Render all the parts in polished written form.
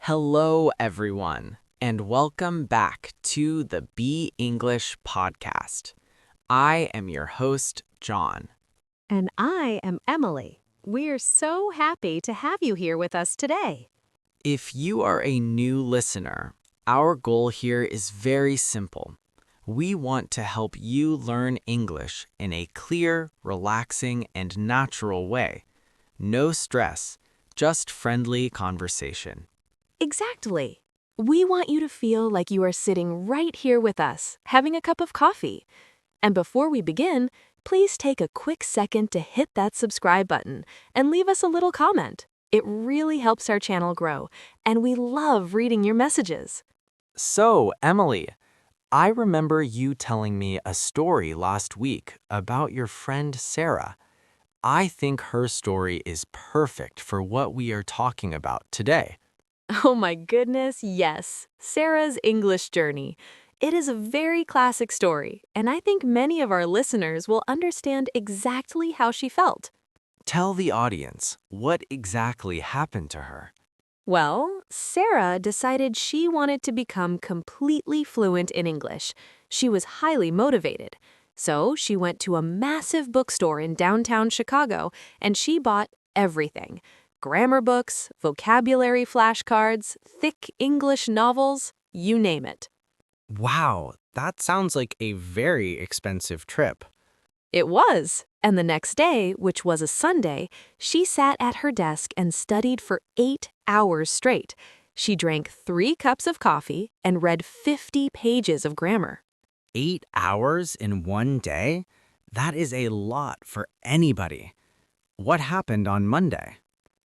Hello, everyone, and welcome back to the Be English podcast. I am your host, John. And I am Emily. We're so happy to have you here with us today. If you are a new listener, our goal here is very simple. We want to help you learn English in a clear, relaxing, and natural way. No stress, just friendly conversation. Exactly. We want you to feel like you are sitting right here with us, having a cup of coffee. And before we begin, please take a quick second to hit that subscribe button and leave us a little comment. It really helps our channel grow, and we love reading your messages. So, Emily, I remember you telling me a story last week about your friend Sarah. I think her story is perfect for what we are talking about today. Oh my goodness, yes. Sarah's English journey. It is a very classic story, and I think many of our listeners will understand exactly how she felt. Tell the audience what exactly happened to her. Well, Sarah decided she wanted to become completely fluent in English. She was highly motivated. So she went to a massive bookstore in downtown Chicago and she bought everything: grammar books, vocabulary flashcards, thick English novels, you name it. Wow, that sounds like a very expensive trip. It was. And the next day, which was a Sunday, she sat at her desk and studied for 8 hours straight. She drank 3 cups of coffee and read 50 pages of grammar. 8 hours in one day? That is a lot for anybody. What happened on Monday?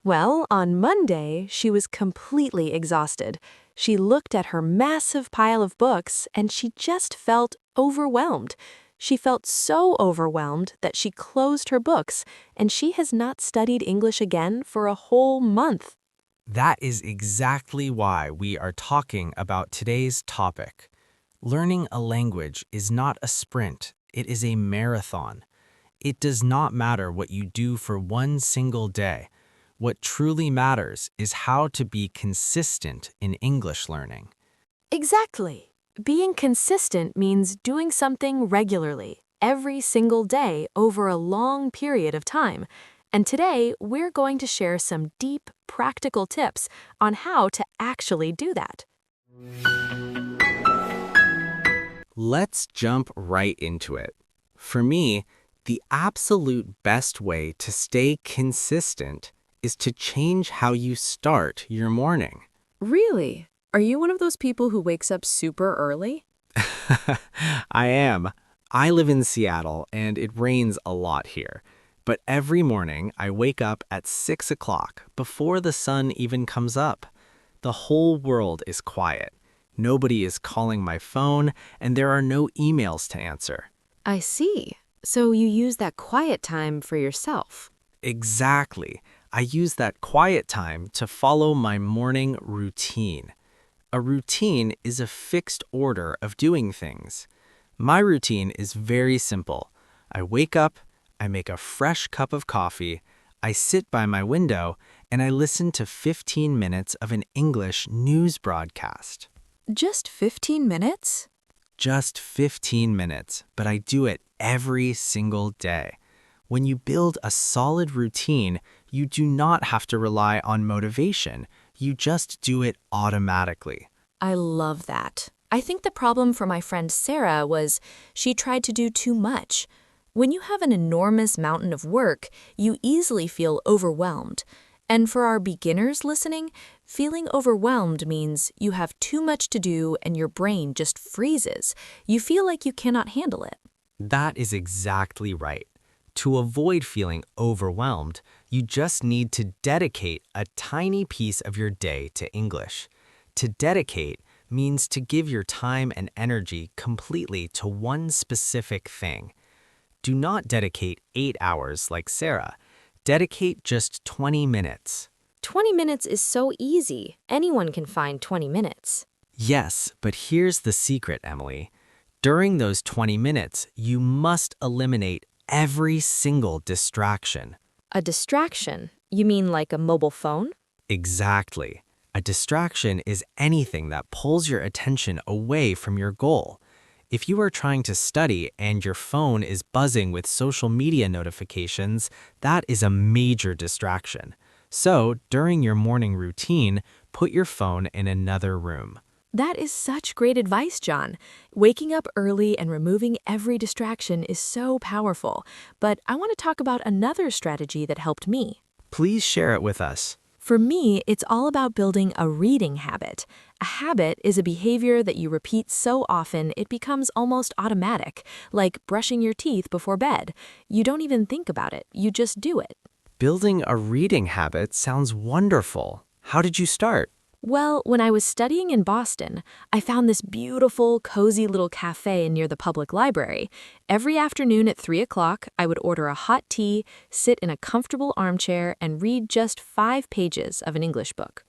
Well, on Monday, she was completely exhausted. She looked at her massive pile of books and she just felt overwhelmed. She felt so overwhelmed that she closed her books and she has not studied English again for a whole month. That is exactly why we are talking about today's topic. Learning a language is not a sprint, it is a marathon. It does not matter what you do for one single day. What truly matters is how to be consistent in English learning. Exactly. Being consistent means doing something regularly, every single day over a long period of time. And today, we're going to share some deep, practical tips on how to actually do that. Let's jump right into it. For me, the absolute best way to stay consistent is to change how you start your morning. Really? Are you one of those people who wakes up super early? I am. I live in Seattle and it rains a lot here. But every morning I wake up at 6 o'clock before the sun even comes up. The whole world is quiet. Nobody is calling my phone and there are no emails to answer. I see. So you use that quiet time for yourself. Exactly. I use that quiet time to follow my morning routine. A routine is a fixed order of doing things. My routine is very simple. I wake up, I make a fresh cup of coffee, I sit by my window, and I listen to 15 minutes of an English news broadcast. Just 15 minutes? Just 15 minutes, but I do it every single day. When you build a solid routine, you do not have to rely on motivation. You just do it automatically. I love that. I think the problem for my friend Sarah was she tried to do too much. When you have an enormous mountain of work, you easily feel overwhelmed. And for our beginners listening, feeling overwhelmed means you have too much to do and your brain just freezes. You feel like you cannot handle it. That is exactly right. To avoid feeling overwhelmed, you just need to dedicate a tiny piece of your day to English. To dedicate means to give your time and energy completely to one specific thing. Do not dedicate 8 hours like Sarah. Dedicate just 20 minutes. 20 minutes is so easy. Anyone can find 20 minutes. Yes, but here's the secret, Emily. During those 20 minutes, you must eliminate every single distraction. A distraction? You mean like a mobile phone? Exactly. A distraction is anything that pulls your attention away from your goal. If you are trying to study and your phone is buzzing with social media notifications, that is a major distraction. So, during your morning routine, put your phone in another room. That is such great advice, John. Waking up early and removing every distraction is so powerful. But I want to talk about another strategy that helped me. Please share it with us. For me, it's all about building a reading habit. A habit is a behavior that you repeat so often it becomes almost automatic, like brushing your teeth before bed. You don't even think about it, you just do it. Building a reading habit sounds wonderful. How did you start? Well, when I was studying in Boston, I found this beautiful, cozy little cafe near the public library. Every afternoon at 3 o'clock, I would order a hot tea, sit in a comfortable armchair, and read just 5 pages of an English book.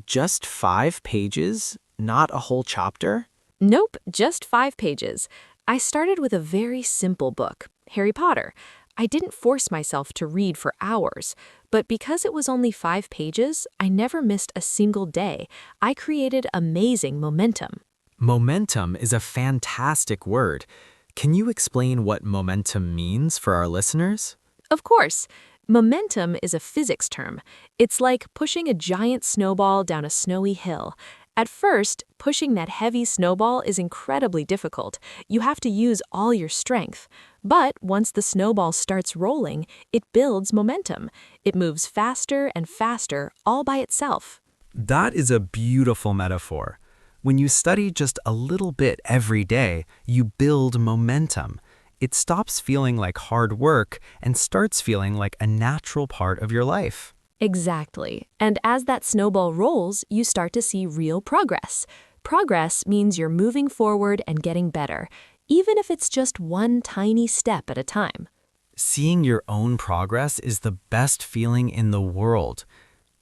Just 5 pages? Not a whole chapter? Nope, just 5 pages. I started with a very simple book, Harry Potter. I didn't force myself to read for hours, but because it was only 5 pages, I never missed a single day. I created amazing momentum. Momentum is a fantastic word. Can you explain what momentum means for our listeners? Of course, momentum is a physics term. It's like pushing a giant snowball down a snowy hill. At first, pushing that heavy snowball is incredibly difficult. You have to use all your strength. But once the snowball starts rolling, it builds momentum. It moves faster and faster all by itself. That is a beautiful metaphor. When you study just a little bit every day, you build momentum. It stops feeling like hard work and starts feeling like a natural part of your life. Exactly. And as that snowball rolls, you start to see real progress. Progress means you're moving forward and getting better, even if it's just one tiny step at a time. Seeing your own progress is the best feeling in the world.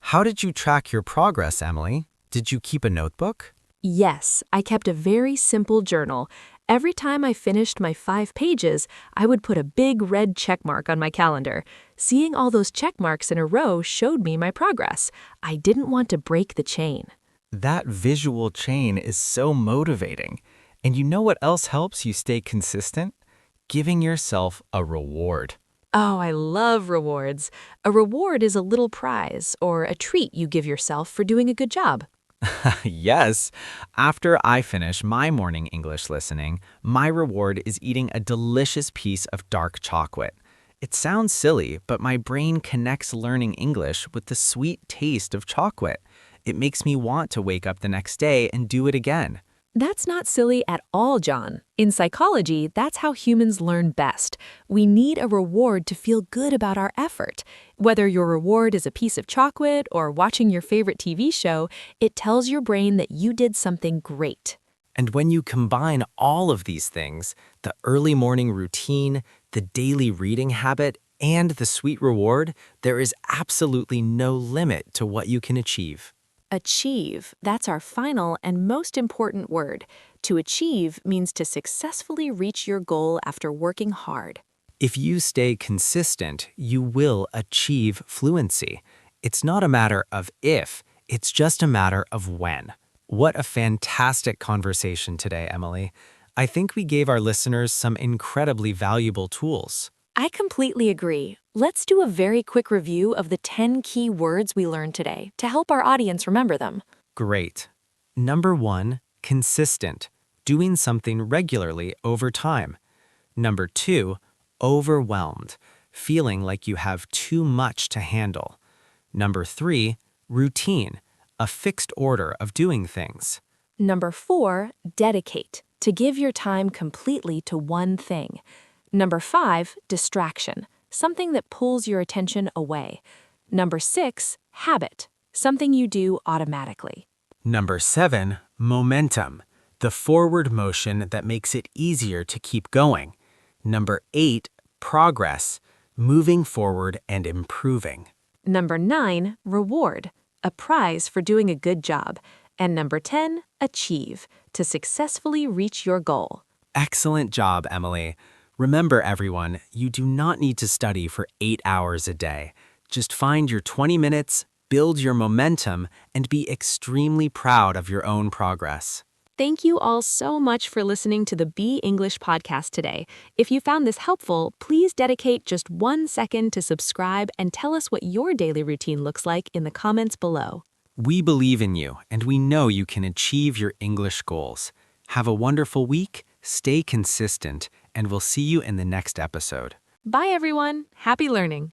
How did you track your progress, Emily? Did you keep a notebook? Yes, I kept a very simple journal. Every time I finished my 5 pages, I would put a big red check mark on my calendar. Seeing all those check marks in a row showed me my progress. I didn't want to break the chain. That visual chain is so motivating. And you know what else helps you stay consistent? Giving yourself a reward. Oh, I love rewards. A reward is a little prize or a treat you give yourself for doing a good job. Yes. After I finish my morning English listening, my reward is eating a delicious piece of dark chocolate. It sounds silly, but my brain connects learning English with the sweet taste of chocolate. It makes me want to wake up the next day and do it again. That's not silly at all, John. In psychology, that's how humans learn best. We need a reward to feel good about our effort. Whether your reward is a piece of chocolate or watching your favorite TV show, it tells your brain that you did something great. And when you combine all of these things, the early morning routine, the daily reading habit, and the sweet reward, there is absolutely no limit to what you can achieve. Achieve, that's our final and most important word. To achieve means to successfully reach your goal after working hard. If you stay consistent, you will achieve fluency. It's not a matter of if, it's just a matter of when. What a fantastic conversation today, Emily. I think we gave our listeners some incredibly valuable tools. I completely agree. Let's do a very quick review of the 10 key words we learned today to help our audience remember them. Great. Number 1, consistent, doing something regularly over time. Number 2, overwhelmed, feeling like you have too much to handle. Number 3, routine, a fixed order of doing things. Number 4, dedicate, to give your time completely to one thing. Number 5, distraction, something that pulls your attention away. Number 6, habit, something you do automatically. Number 7, momentum, the forward motion that makes it easier to keep going. Number 8, progress, moving forward and improving. Number 9, reward, a prize for doing a good job. And number 10, achieve, to successfully reach your goal. Excellent job, Emily. Remember, everyone, you do not need to study for 8 hours a day. Just find your 20 minutes, build your momentum, and be extremely proud of your own progress. Thank you all so much for listening to the Be English podcast today. If you found this helpful, please dedicate just 1 second to subscribe and tell us what your daily routine looks like in the comments below. We believe in you, and we know you can achieve your English goals. Have a wonderful week, stay consistent, and we'll see you in the next episode. Bye, everyone. Happy learning.